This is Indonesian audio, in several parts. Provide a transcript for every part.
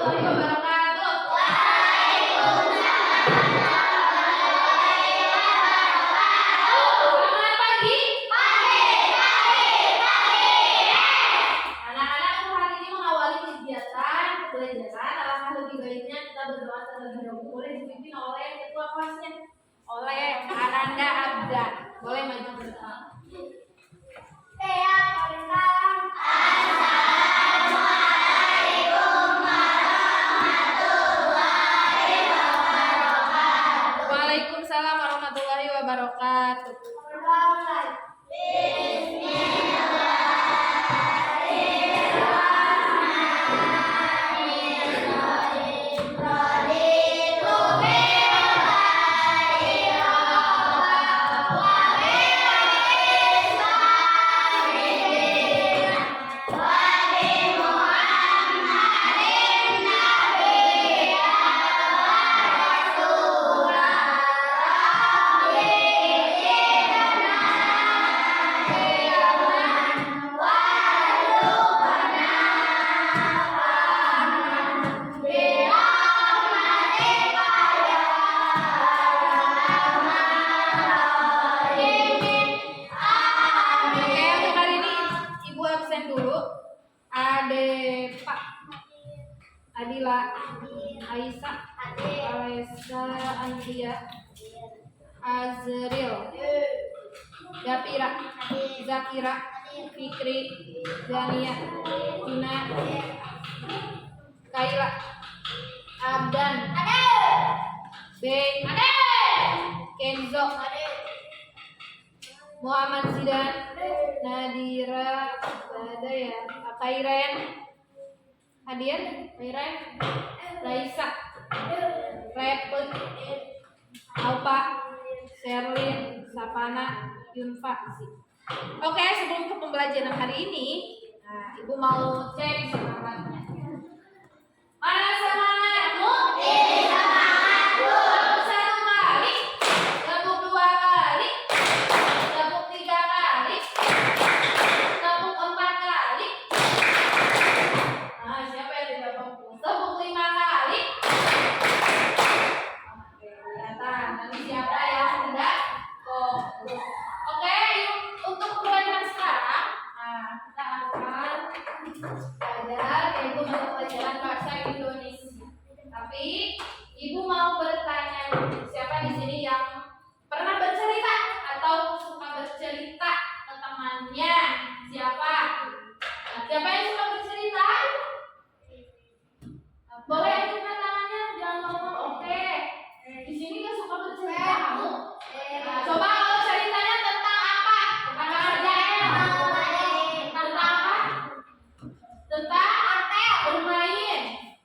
warahmatullahi wabarakatuh. Selamat pagi. Anak-anak, hari ini mengawali kegiatan pembelajaran. Alangkah lebih baiknya kita berdoa terlebih dahulu. Boleh dipimpin oleh ketua kelasnya, oleh Ananda Abda. Boleh maju ke depan. Waalaikumsalam warahmatullahi wabarakatuh. Adila, Aisyah, Alesa, Andria, Azril, Dapira, Zakira, Fikri, Zania, Ina, Kaila, Abdan, Beng, Kenzo, Muhammad Zidan, Nadira, ada ya, Kairen, Hadian, Kairen, Raisa, Reput, Alpa, Sherlyn, Sapana, Yunfa. Oke, sebelum ke pembelajaran hari ini, Ibu mau cek semangatnya. Mana semangatmu? Semangatku. Satu kali, tepuk dua kali, tepuk tiga kali, tepuk empat kali. Siapa yang tidak tepuk? Tepuk 5 kali. Oke, kelihatan. Nanti siapa yang tidak fokus? Oke, untuk pembelajaran sekarang, kita akan belajar yaitu mata pelajaran bahasa Indonesia. Tapi Ibu mau bertanya, siapa di sini yang pernah bercerita atau suka bercerita ke temannya? Siapa? Siapa yang suka bercerita? Boleh angkat tangannya, jangan ngomong. Oke. Di sini nggak suka bercerita kamu. Coba kalau ceritanya tentang apa? Tentang kerjaan. Tentang apa? Tentang bermain.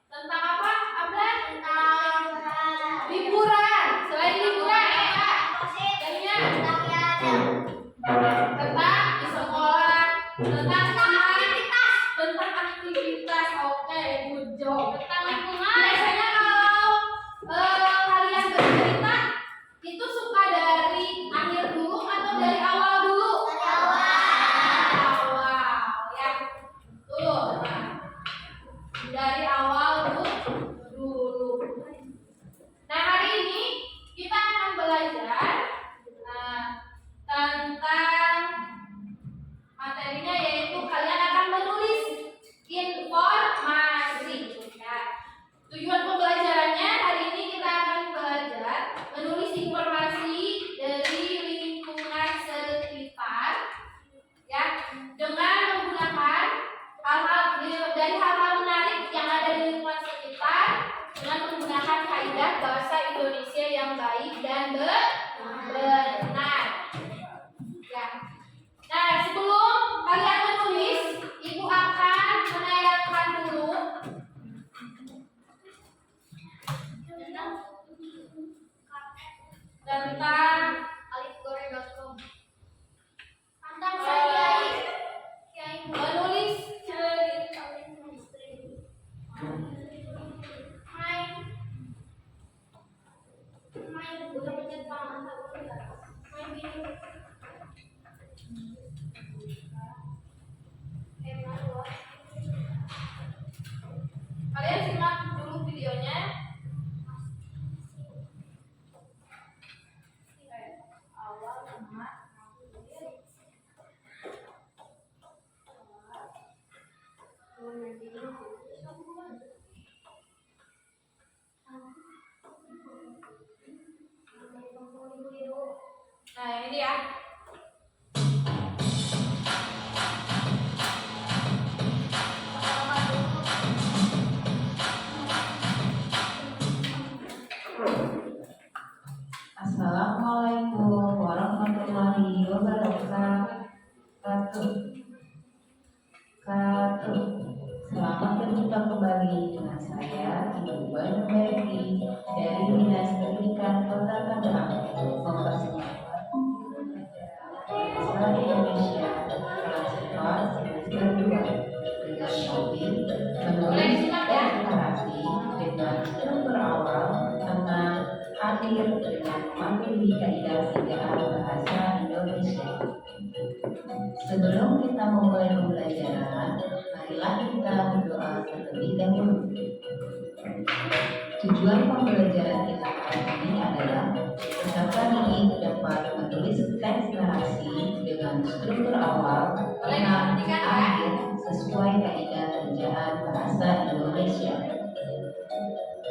Tentang apa? Abdan? Tentang liburan. Selain liburan apa? Tentang di sekolah. Tentang aktivitas. Tentang aktivitas. Oke, good job. Tentang lingkungan. Biasanya kalau kalian bercerita itu suka dari akhir dulu atau dari awal dulu? Dari awal, ya. Tuh. Dari awal dulu. Nah, hari ini kita akan belajar tentang materinya, yaitu kalian akan menulis informasi. Ya. videonya. Awal, tengah, akhir. Nah, ini dia. Assalamualaikum warahmatullahi wabarakatuh. Selamat berjumpa kembali dengan saya, Ibu Banu Berki dari Dinas Pendidikan Kota Tangerang, mempersembahkan Bahasa Indonesia kelas 4 semester 2 dengan topik menulis deklarasi dengan struktur awal, tengah, akhir dengan memilih kaidah 3A bahasa Indonesia. Sebelum kita memulai pembelajaran, marilah kita berdoa terlebih dahulu. Tujuan pembelajaran kita kali ini adalah peserta didik dapat menulis teks narasi dengan struktur awal, tengah, akhir sesuai kaidah kerjaan bahasa Indonesia.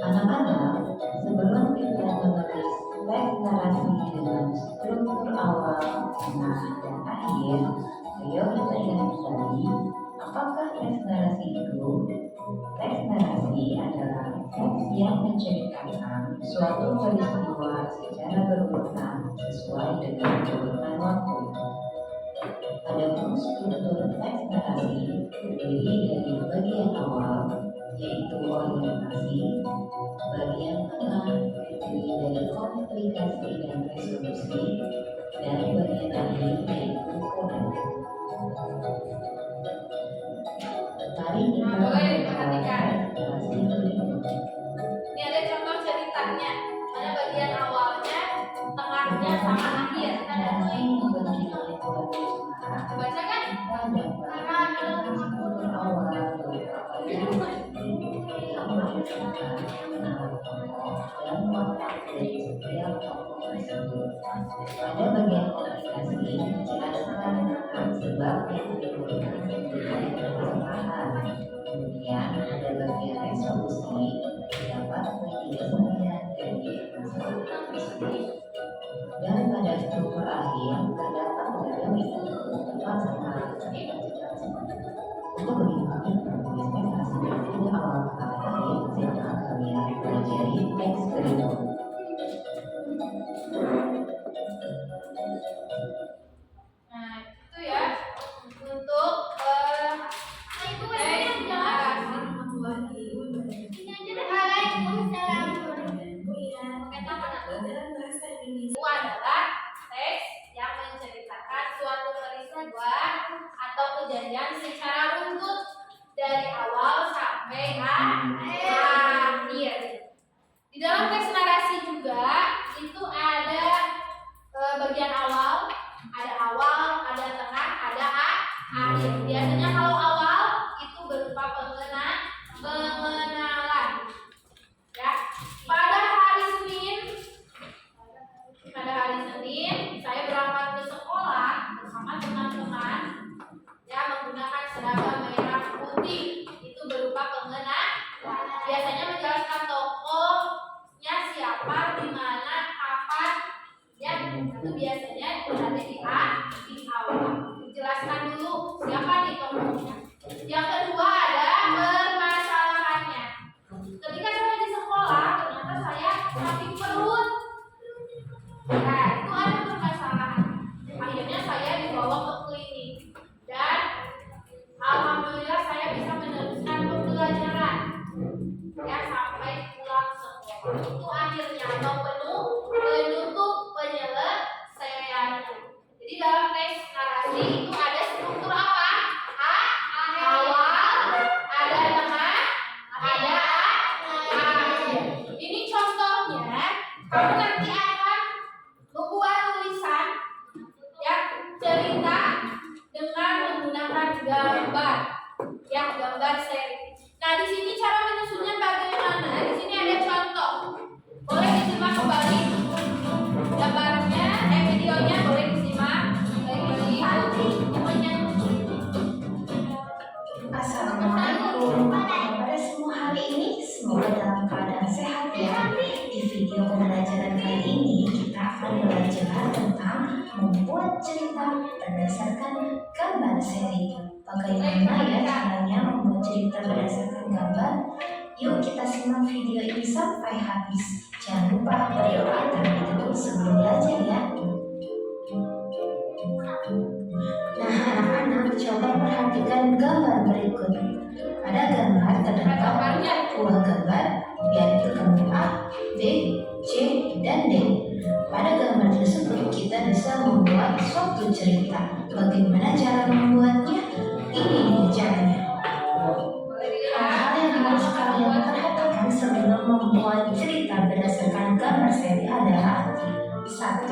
Anak-anak, sebelum kita menulis teks narasi dengan struktur awal, tengah, dan akhir, ayo kita ingat kembali, apakah teks narasi itu? Teks narasi adalah teks yang menceritakan suatu peristiwa secara berurutan sesuai dengan urutan waktu. Adapun struktur teks narasi terdiri dari bagian awal, yaitu orientasi, bagian tengah terdiri dari komunikasi dan resolusi, dan bagian akhir yaitu kode. Mari kita perhatikan. narasi berikut. Ini ada contoh ceritanya. Ada bagian awalnya, tengahnya, sama akhir. Kita ada Narasi mulai. yang berdiri oleh keluarga Semarang. Baca kan? Kita dapat struktur awal berupa yang menceritakan nama tokoh dan watak dari setiap tokoh tersebut. Pada bagian komunikasi menjelaskan tentang sebab yang menimbulkan terjadi permasalahan. Kemudian ada bagian resolusi dapat penyelesaian dari permasalahan tersebut. Dan pada struktur akhir terdapat berbagai tepat sama cita-cita tersebut. Untuk bagaimana menulis teks narasi dari awal sampai akhir, silakan kalian pelajari teks berikut. Nah, itu ya. Untuk teks narasi. Waalaikumsalam. Itu adalah teks yang menceritakan suatu peristiwa atau kejadian secara runtut dari awal sampai akhir. Di dalam teks narasi juga itu ada bagian awal, ada tengah, ada akhir. Biasanya kalau awal itu berupa pengenalan. Ya, pada hari Senin saya berangkat ke sekolah bersama teman-teman ya menggunakan seragam merah putih. Itu berupa pengenalan. Biasanya menjelaskan tokohnya siapa, di mana, kapan. Ya, itu biasanya berada di awal. Dijelaskan dulu siapa nih tokohnya. Yang kedua ada permasalahannya. Ketika saya di sekolah, ternyata saya sakit perut. Nah, itu ada permasalahan. Akhirnya saya dibawa ke klinik dan alhamdulillah saya bisa meneruskan pembelajaran ya sampai pulang sekolah. Itu akhirnya atau penutup penyelesaian. Jadi dalam teks narasi itu ada struktur apa? Awal, ada tengah, ada akhir. Ini contohnya, kamu nanti akan membuat tulisan ya cerita dengan menggunakan gambar ya gambar seri. Nah di sini cara menyusunnya bagaimana? Di sini semoga dalam keadaan sehat ya. Di video pembelajaran kali ini kita akan belajar tentang membuat cerita berdasarkan gambar seri. Bagaimana ya caranya membuat cerita berdasarkan gambar? Yuk kita simak video ini sampai habis. Jangan lupa berdoa terlebih dahulu sebelum belajar ya. Nah anak-anak, coba perhatikan gambar berikut. Pada gambar terdapat buah gambar, yaitu gambar A, B, C, dan D. Pada gambar tersebut kita bisa membuat suatu cerita. Bagaimana cara membuatnya? Ini nih caranya. Hal-hal yang harus kalian perhatikan sebelum membuat cerita berdasarkan gambar seri adalah: 1.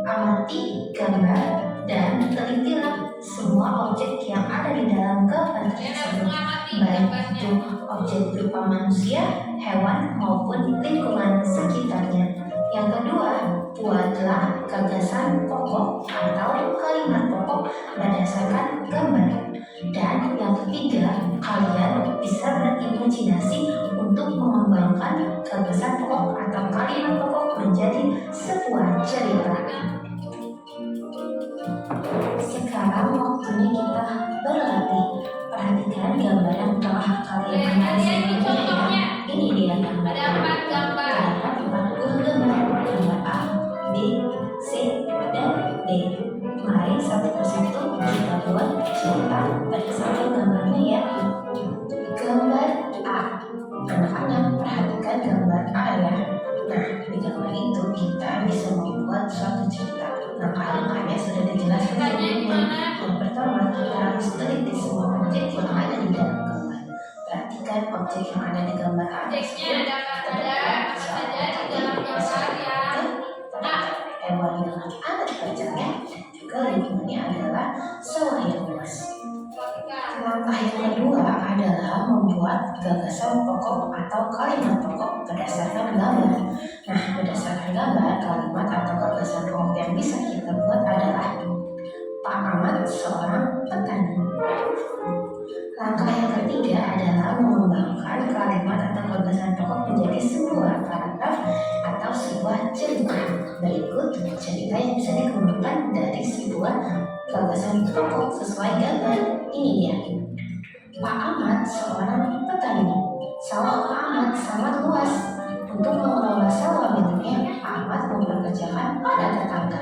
Amati gambar dan telitilah semua objek yang ada di dalam gambar tersebut, baik itu objek berupa manusia, hewan, maupun lingkungan sekitarnya. Yang kedua, buatlah gagasan pokok atau kalimat pokok berdasarkan gambar. Dan yang ketiga, kalian bisa berimajinasi untuk mengembangkan gagasan pokok atau kalimat pokok menjadi sebuah cerita. Sekarang waktunya kita berlatih. Perhatikan gambar yang telah kalian lihat sebelumnya ya. Ini dia gambar. Ada 4 gambar. Gambar A, B, C, dan D. Mari satu persatu kita buat cerita berdasarkan gambarnya ya. Gambar A. Anak-anak perhatikan gambar A ya. Nah, di gambar itu kita bisa membuat suatu cerita. Langkah-langkahnya sudah dijelaskan sebelumnya. Yang pertama, kita harus teliti semua objek yang ada di dalam gambar. Perhatikan objek yang ada di gambar A. Objeknya ada apa saja di dalam gambar ya. Hewan yang amat percaya, juga lingkungannya adalah sawah yang luas. Langkah yang kedua adalah membuat gagasan pokok atau kalimat pokok berdasarkan gambar. Nah, berdasarkan gambar, kalimat atau gagasan pokok yang bisa kita buat adalah: Pak Ahmad seorang petani. Langkah yang ketiga adalah mengembangkan kalimat atau gagasan pokok menjadi sebuah paragraf atau sebuah cerita. Berikut cerita yang bisa dikembangkan dari sebuah gagasan pokok sesuai gambar. Ini dia. Pak Ahmad seorang petani. Sawah Pak Ahmad sangat luas. Untuk mengelola sawah miliknya, Pak Ahmad mempekerjakan pada tetangga.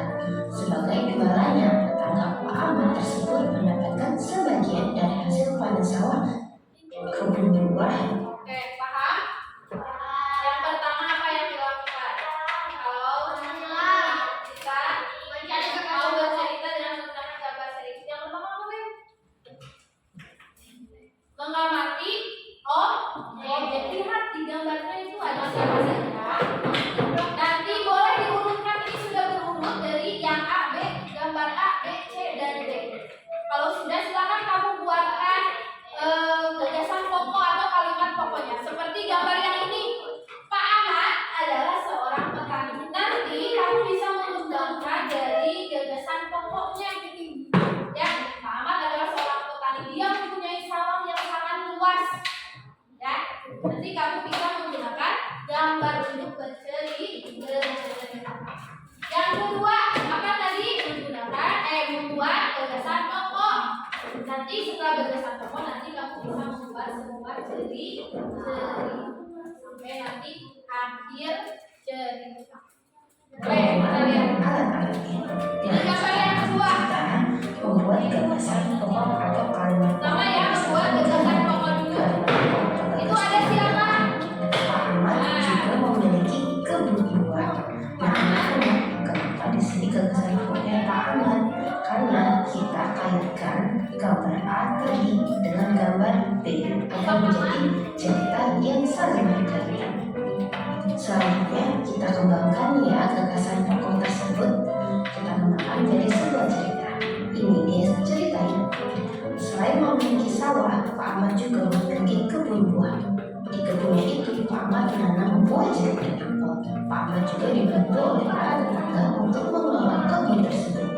Sebagai imbalannya, tetangga Pak Ahmad tersebut mendapatkan sebagian dari hasil panen sawah kebun buah. Oke, paham? Yang pertama apa yang dilakukan? Kalau kita mau bercerita dengan menggunakan gambar seri, yang pertama apa nih? Mengamati objek. Lihat di gambarnya itu ada siapa saja. Nanti boleh diurutkan, ini sudah berurut dari yang A, B, gambar A, B, C, dan D. Kalau sudah, silakan kamu buatkan gagasan pokok atau kalimat pokoknya. Seperti gambar yang ini, Pak Ahmad adalah seorang petani. Nanti kamu bisa mengembangkan dari gagasan pokoknya ini. Ya, Pak Ahmad adalah seorang petani. Dia mempunyai sawah yang sangat luas. Ya, nanti kamu bisa menggunakan gambar untuk bercerita. Yang kedua, apa tadi? Membuat gagasan pokok. Nanti setelah gagasan pokok, nanti kamu bisa membuat sebuah cerita sampai nanti akhir cerita. Oke, kita lihat. Ini gambar yang kedua. Membuat gagasan pokok atau kalimat. Pertama ya, membuat gagasan pokok dulu. Itu ada siapa? Pak Ahmad juga memiliki kebun buah. Kenapa di sini gagasan pokoknya Pak Ahmad? Karena kita kaitkan gambar A tadi dengan gambar B akan menjadi cerita yang saling berkaitan. Selanjutnya kita kembangkan ya gagasan pokok tersebut. Kita kembangkan menjadi sebuah cerita. Ini dia ceritanya. Selain memiliki sawah, Pak Ahmad juga memiliki kebun buah. Di kebunnya itu Pak Ahmad menanam buah jeruk dan apel. Pak Ahmad juga dibantu oleh para tetangga untuk mengelola kebun tersebut.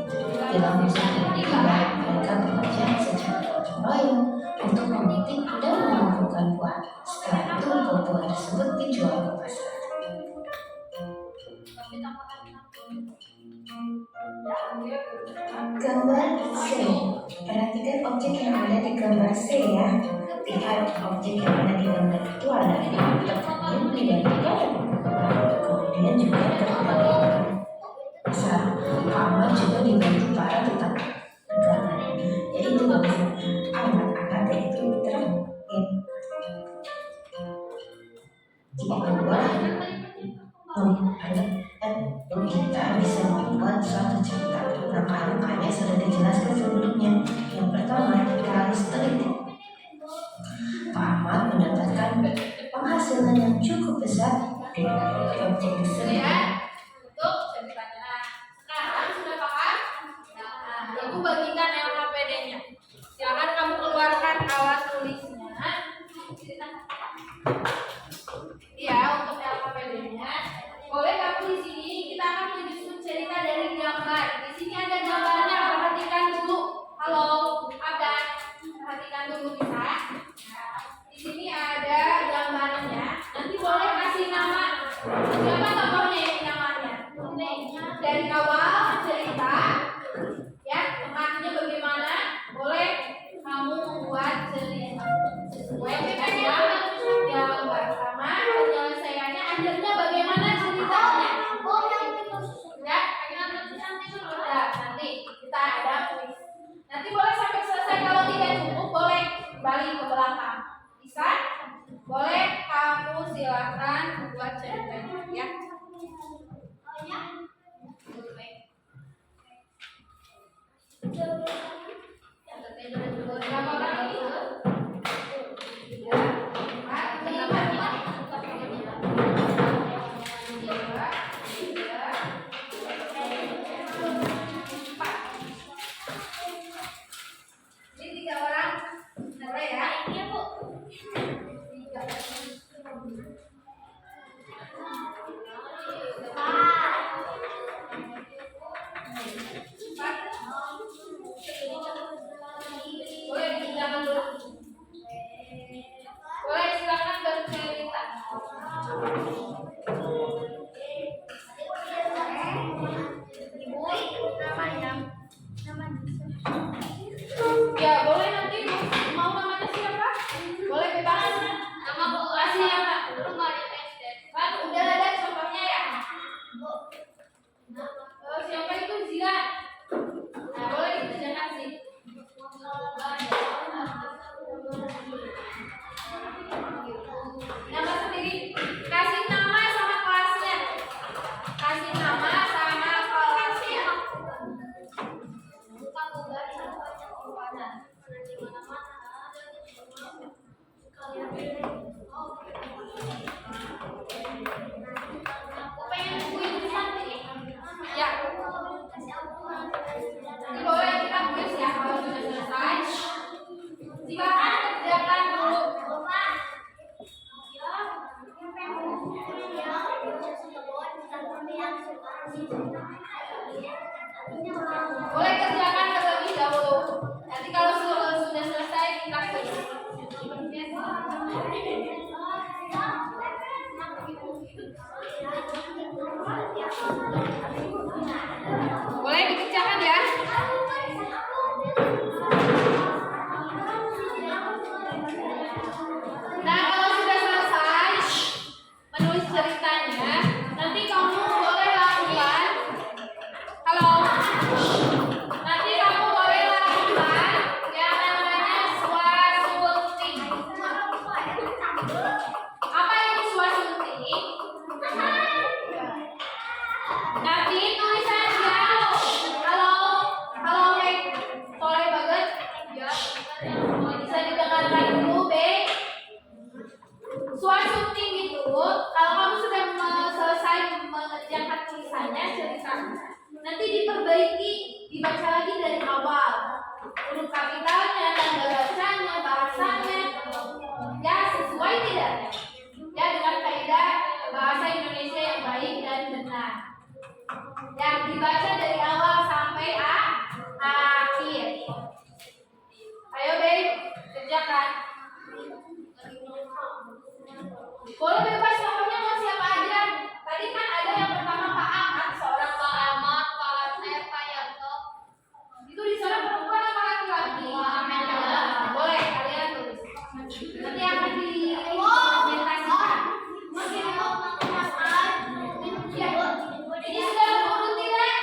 Bila musim tiba, mereka bekerja secara gotong royong untuk memetik dan mengumpulkan buah. Setelah itu buah tersebut dijual ke pasar. Gambar C. Perhatikan objek yang ada di gambar C ya. Lihat objek yang ada di gambar itu ada yang terkait digantikan, kemudian juga terkait. Misal, Ahmad juga dibantu para tetangga, yaitu anak-anak yaitu terkait. Jika kedua, kita bisa membuat suatu cerita. Langkah-langkahnya sudah dijelaskan sebelumnya. Yang pertama, kita harus teliti. Pak Ahmad mendapatkan penghasilan yang cukup besar dari objek tersebut. Untuk ceritanya. Sekarang sudah paham? Nah, Ibu bagikan LKPD-nya. Silakan kamu keluarkan alat tulisnya. Ya, untuk LKPD-nya. Boleh kamu di sini kita akan menyusun cerita dari gambar. Di sini ada gambarnya, perhatikan dulu. Halo, Abdan, perhatikan dulu bisa. Nah, di sini ada gambarnya. Nanti boleh kasih nama. Siapa tokohnya ini namanya? Dari awal cerita, ya, tempatnya bagaimana? Boleh kamu membuat cerita sesuai dengan gambar sama penyelesaiannya. Akhirnya bagaimana ceritanya? Ya, nanti kita ada kuis. Nanti boleh sampai selesai. Kalau tidak cukup, boleh kembali ke belakang. Bisa? Boleh kamu silakan buat ceritanya, ya. Berapa orang ini? Ini 3 orang. Boleh ya? Iya, Bu. 3. Boleh dikerjakan dulu. Boleh silakan bercerita. Ya boleh nanti mau namanya siapa? Boleh bebas. Nama Bu kasih ya Pak. Kan udah ada contohnya ya. Siapa itu Zira? Nah boleh dikerjakan sih. Nama sendiri. Kasih nama sama kelasnya. Kasih nama sama kelasnya. Pengen kuis nanti. Ya. Ini boleh kita kuis ya kalau sudah selesai. Silakan kerjakan dulu. Boleh kerjakan terlebih dahulu. Nanti kalau sudah selesai kita kuis. Boleh dikerjakan ya. Nah kalau sudah selesai menulis ceritanya, nanti kamu boleh lakukan. Halo. Nanti kamu boleh lakukan yang namanya swastunting. Apa itu swastunting? Nanti tulisannya. Halo, halo, boleh banget. Bisa didengarkan dulu, Be. Swastunting itu kalau kamu sudah selesai mengerjakan tulisannya, ceritanya, nanti diperbaiki, dibaca lagi dari awal. Huruf kapitalnya, tanda bacanya, bahasanya, ya sesuai tidak? Ya dengan kaidah bahasa Indonesia yang baik dan benar. Yang dibaca dari awal sampai akhir. Ayo, Be, kerjakan. Boleh bebas pokoknya mau siapa aja. Tadi kan ada yang pertama Pak Ahmad, seorang Pak Ahmad, Pak Yanto. Itu di sana perempuan apa laki-laki? Boleh kalian tulis. Nanti akan dipresentasikan. Ya. Ini sudah urut tidak?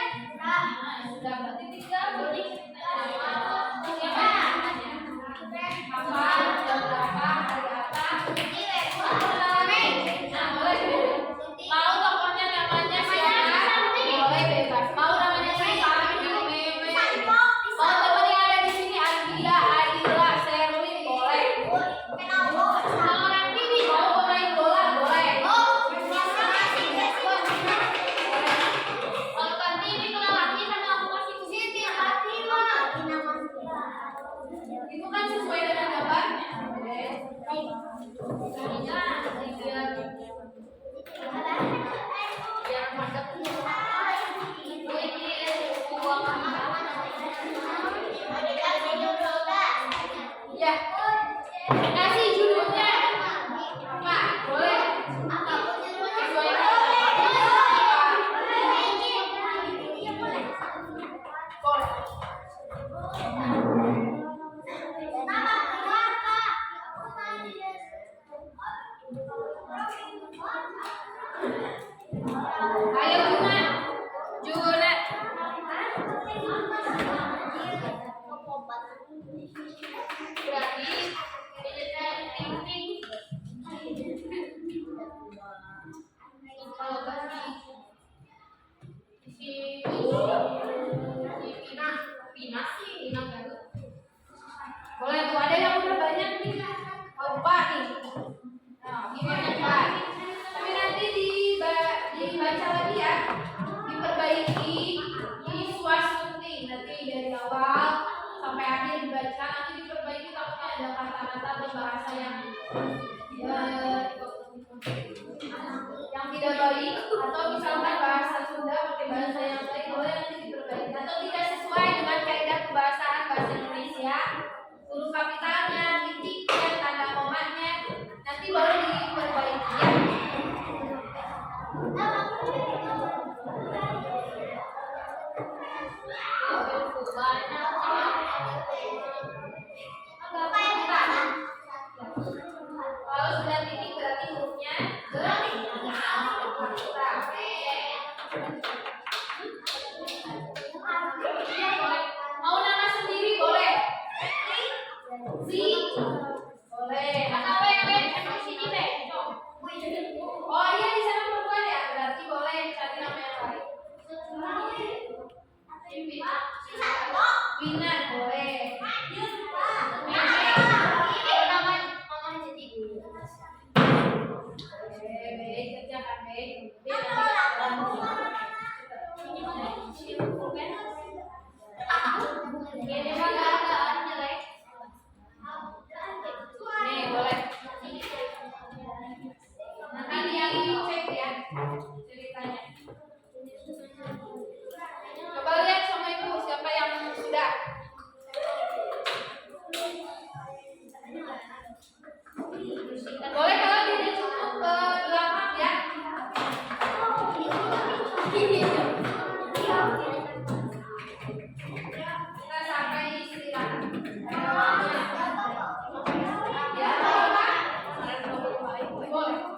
Sudah berarti tinggal tulis siapa? Apa? Jam berapa? Hari apa? Nah, boleh. Mau tokohnya namanya siapa? Boleh bebas. Mau namanya siapa? Meme. Mau teman yang ada di sini Adia, Adila, Sherwin, boleh. Mau pemain bola, boleh. Kalau ganti ini kalau laki sama aku kasih ke Siti, itu kan sesuai dengan gambarnya. Biar mantap. Ya, kasih judulnya apa? Boleh. Sesuai Ayo Junet. Berarti ting. Kalau bagi si Pina baru. Boleh tuh ada yang udah banyak nih. Opa nih. Nah, gimana Pak? Tapi nanti dibaca lagi ya. Diperbaiki. Ini swastunti. Nanti dari awal sampai akhir dibaca. Nanti diperbaiki takutnya ada kata-kata atau bahasa yang tidak baik atau misalkan bahasa Sunda pakai bahasa yang baik boleh nanti diperbaiki atau tidak sesuai dengan kaidah kebahasaan bahasa Indonesia huruf kapitalnya, titiknya, tanda komanya nanti baru diperbaiki ya. Kalau sudah titik berarti hurufnya mau nama sendiri boleh. Si boleh. Atau yang sini deh. Oh iya di sana perempuan ya berarti boleh cari nama yang lain. Pina boleh. Baik kerjakan baik. Nih boleh. Nanti dia cek ya ceritanya. Coba lihat sama ibu siapa yang sudah. Boleh kalau tidak cukup ke belakang ya. Kita sampai istirahat. Ya, boleh.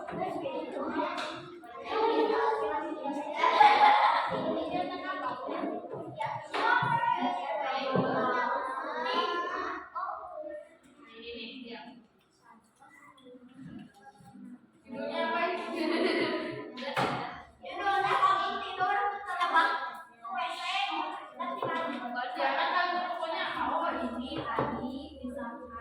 Judulnya apa ini? Jangan kalau pokoknya ini tadi misalkan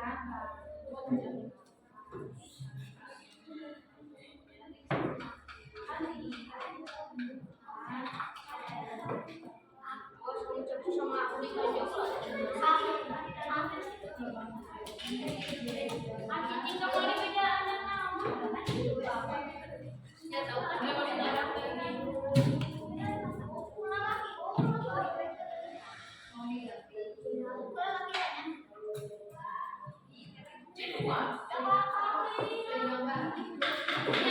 Cek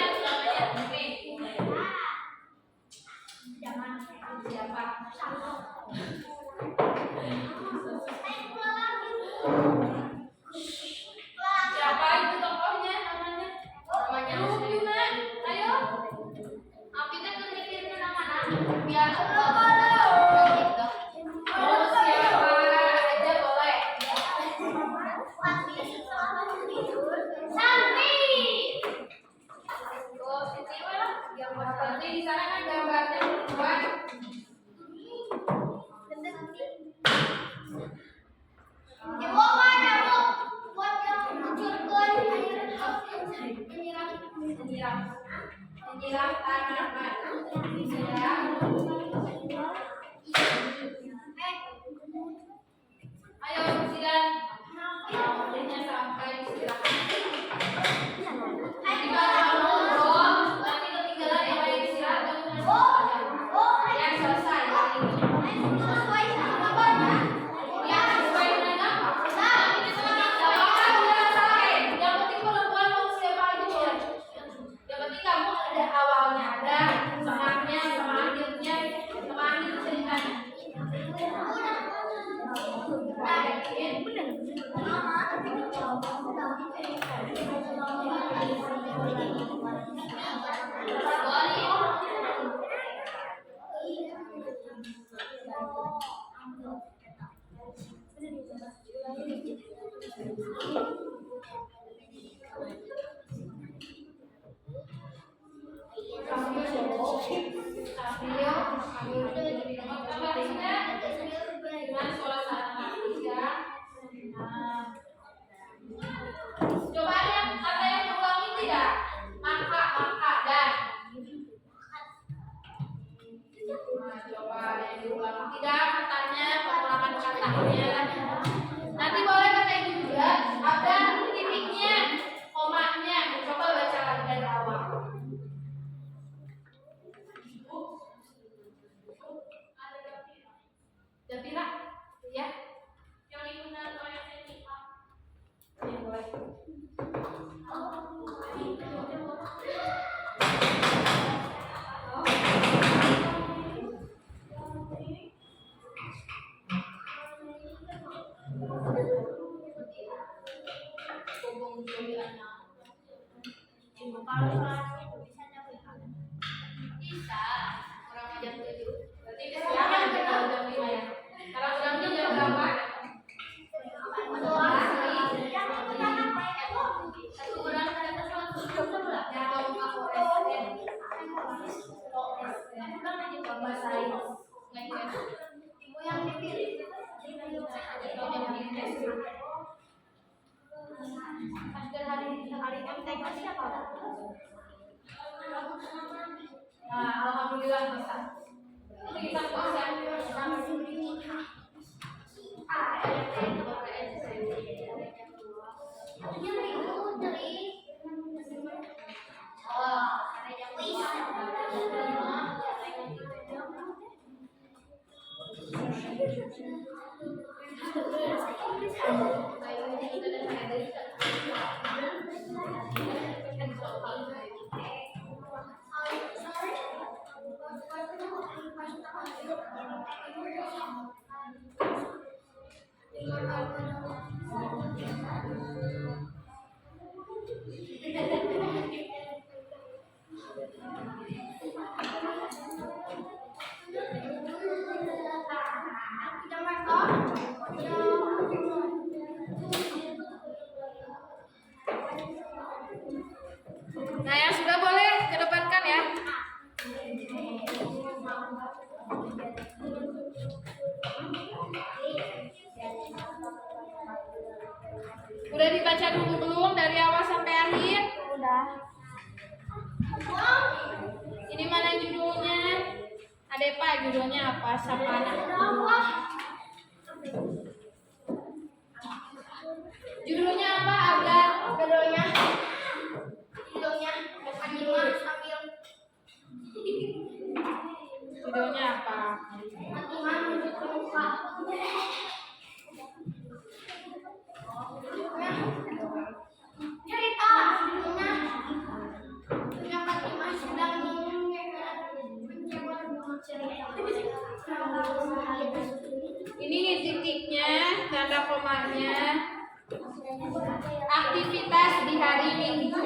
Mau siapa aja boleh. Nanti di sana kan gambarnya buat menyiram tanaman. Ayo silakan. Waktunya sampai istirahat. Nanti kalau ngobrol, nanti ketinggalan yang lain istirahat. Ya selesai. Ya sesuai dengan apa? Yang penting perempuan mau siapa aja boleh. Yang penting kamu ada awalnya, ada tengahnya, sama akhirnya, sama akhir ceritanya. Coba ada yang kata yang diulangi tidak? Maka dan. Nah, coba ada yang diulangi tidak katanya, pengulangan katanya. Nanti boleh kata ibu juga. Ada titiknya, komanya. Coba baca lagi dari awal. Jatira, ya. Yang ibu atau yang saya minta. Ya boleh. Bisa, kurang jam 7. Berarti kesiangan kalau jam 5 ya. Kalau jamnya jam berapa? Nah, alhamdulillah bisa. Kita Nah, yang sudah boleh kedepankan ya. Udah dibaca dulu belum dari awal sampai akhir? Udah. Ini mana judulnya? Ada Pak, judulnya apa? Sapana. Judulnya apa? Ada judulnya. Judulnya apa? Ini nih titiknya, tanda komanya. Aktivitas di hari Minggu.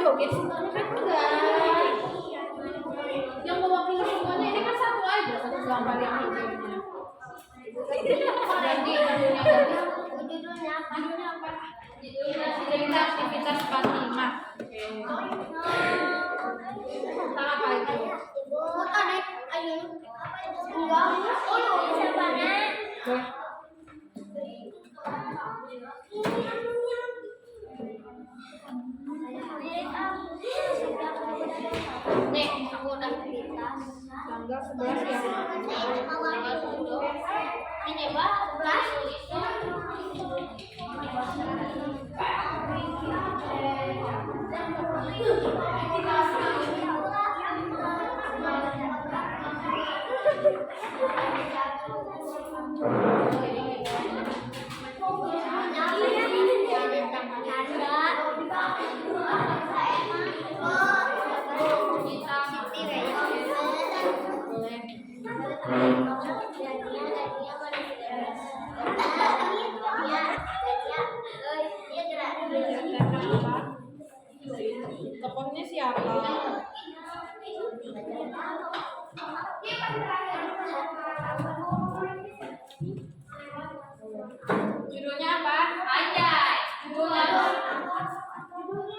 joget semuanya kan enggak. Yang mewakili semuanya ini kan satu aja, satu gambar yang hijaunya. Jadi judulnya apa? Judulnya cerita aktivitas 45. Oke. Tentang apa itu? Nih, aku udah tanggal 11 ya. Ini Mbak, 11. Tokohnya siapa? Judulnya apa? Anjay. Judulnya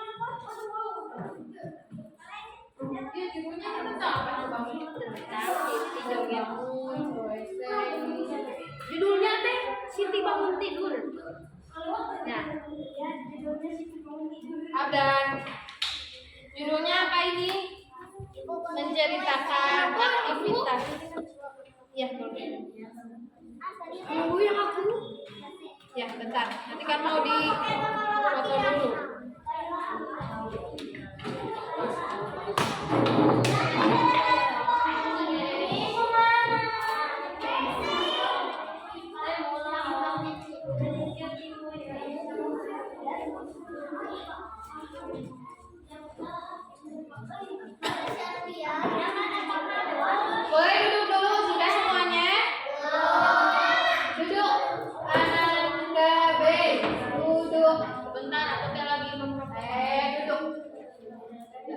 apa? Judulnya tentang apa coba? Judulnya teh Siti Bangun Tidur. Nah, ada judulnya apa ini? Menceritakan aktivitas. Ya, tunggu yang aku. Ya, bentar. Nanti kan mau di foto dulu. Boleh duduk dulu, sudah semuanya? Duduk. Anda B. Duduk. Bentar, aku lagi nomor. Duduk.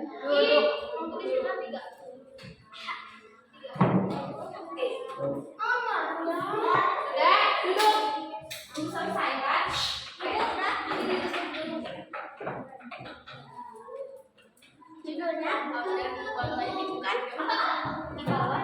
Duduk. Sudah, duduk. Selesai kan? Judulnya kalau ini bukan di bawah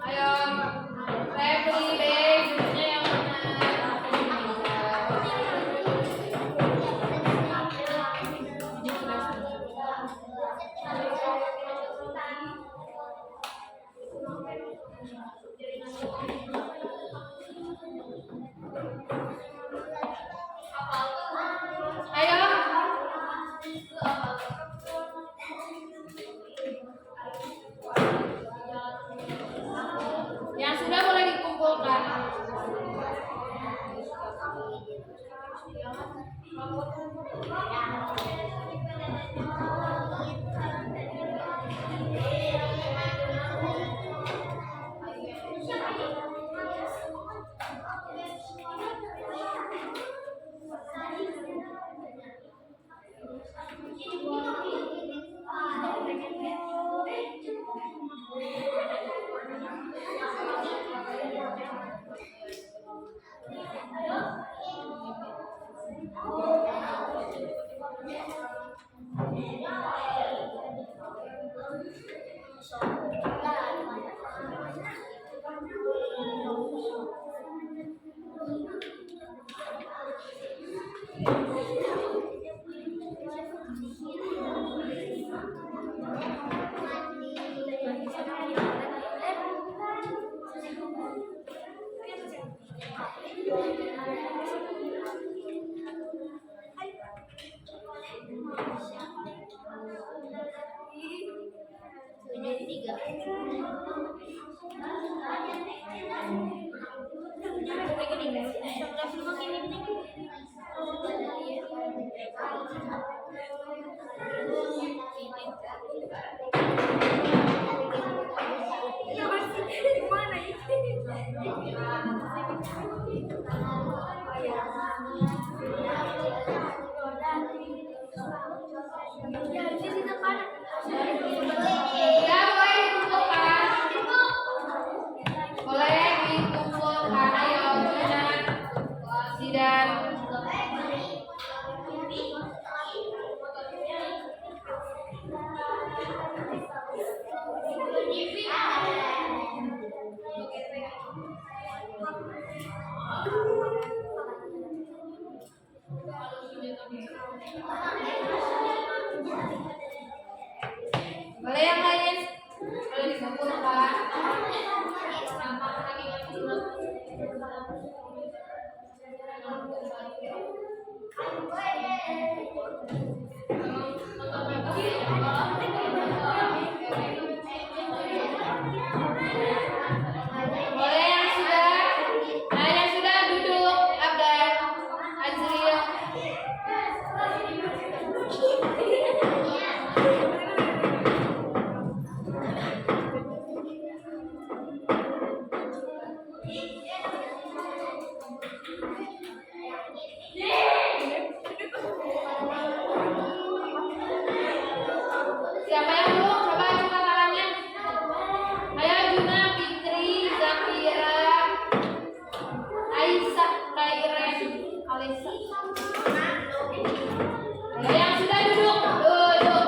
Ayo, Febri, judulnya yang mana? Ya, boleh dikumpulkan. Boleh dikumpulkan. Ayo, Junat, Zidan. Boleh yang lain? Boleh dikumpulkan. Boleh yang sudah? Nah, yang sudah duduk. Abdan, Azril. Siapa yang belum? Coba angkat tangannya. Ayo, Juna, Fitri, Zakira, Aisyah, Kairen, Alisa. Ayo yang sudah duduk. Duduk.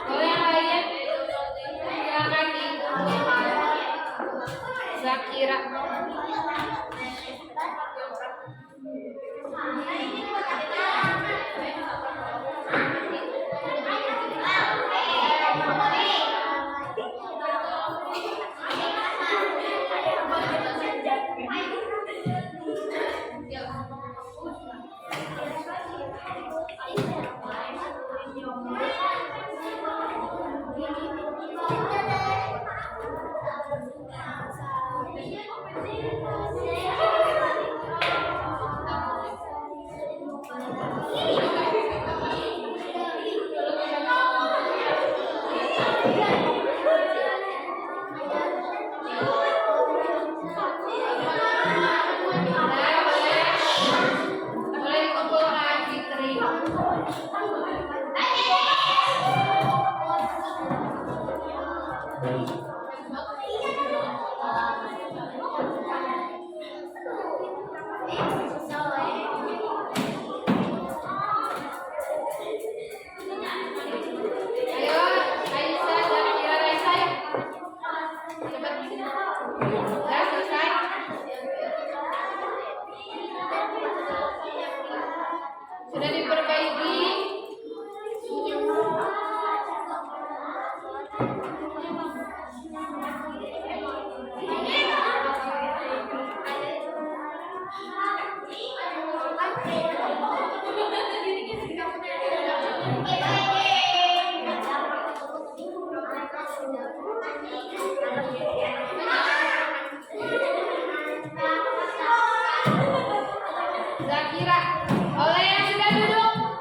Boleh yang lain? Silakan dikumpulkan. Zakira. Boleh dikumpulkan, Fitri. Ayo, Aisyah, Zakira, Raisa. Cepat. Sudah selesai. Sudah diperbaiki. Zakira. Oleh yang sudah duduk.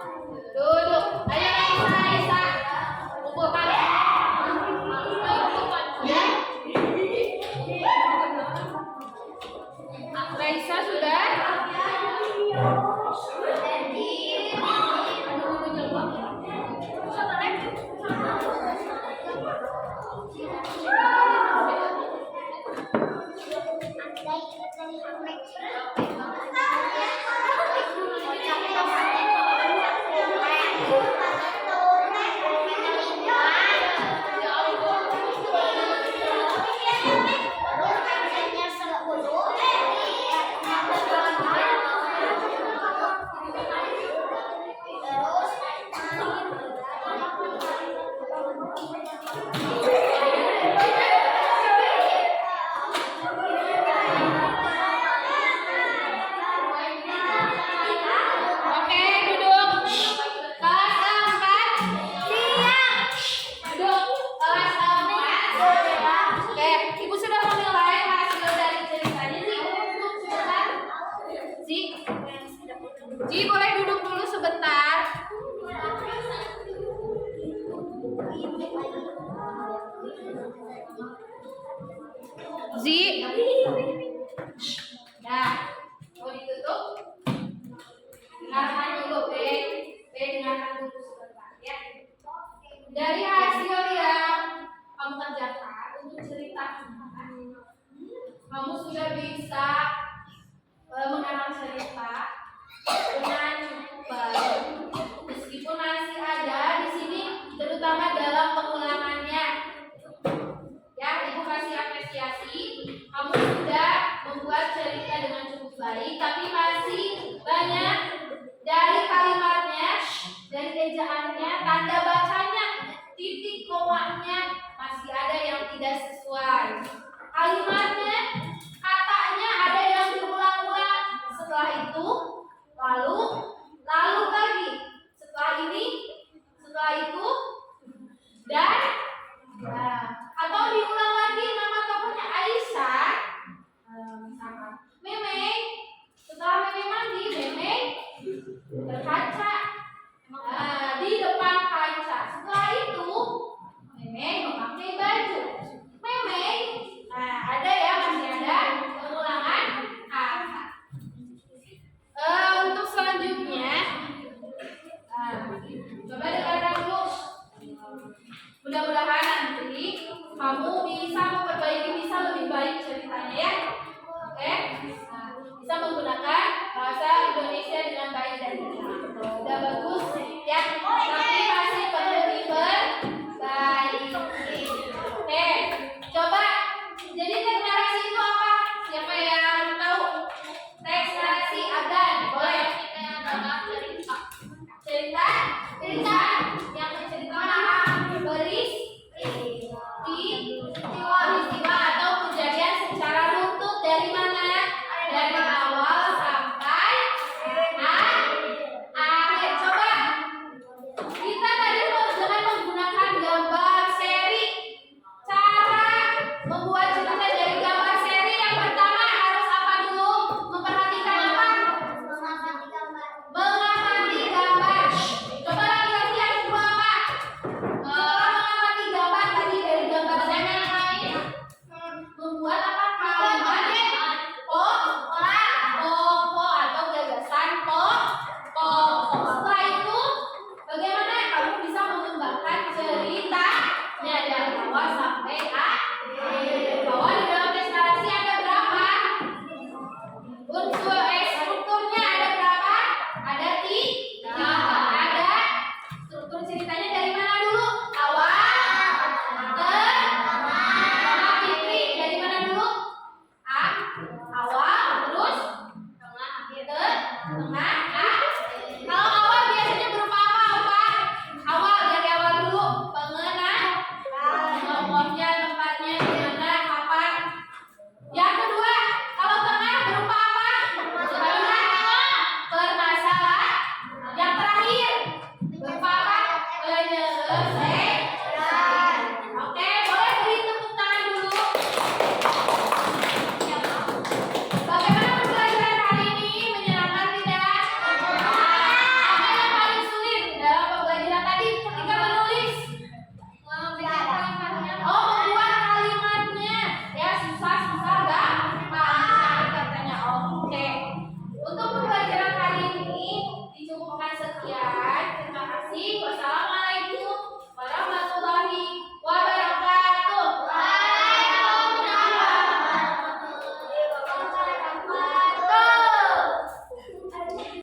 Oke, duduk. Kelas 4. Duduk. Kelas 4. Oke, Ibu sudah menilai hasil dari ceritanya sih. Ji, boleh duduk dulu sebentar. Ji. Nah, mau ditutup? Dengarkan dulu, dengarkan dulu sebentar ya. Dari hasil yang kamu kerjakan untuk cerita kamu sudah bisa mengenal cerita dengan cukup baik. Meskipun masih ada di sini, terutama dalam pengulangannya. Ya, Ibu kasih apresiasi. Kamu sudah membuat cerita dengan cukup baik, tapi masih banyak dari kalimatnya, dari ejaannya, tanda bacanya, titik komanya masih ada yang tidak sesuai. Kalimatnya, katanya ada yang diulang-ulang. Setelah itu, lalu lagi. Setelah ini, setelah itu, dan atau diulang lagi nama tokohnya Aisyah. Misalkan Meme, setelah Meme mandi, Meme berkaca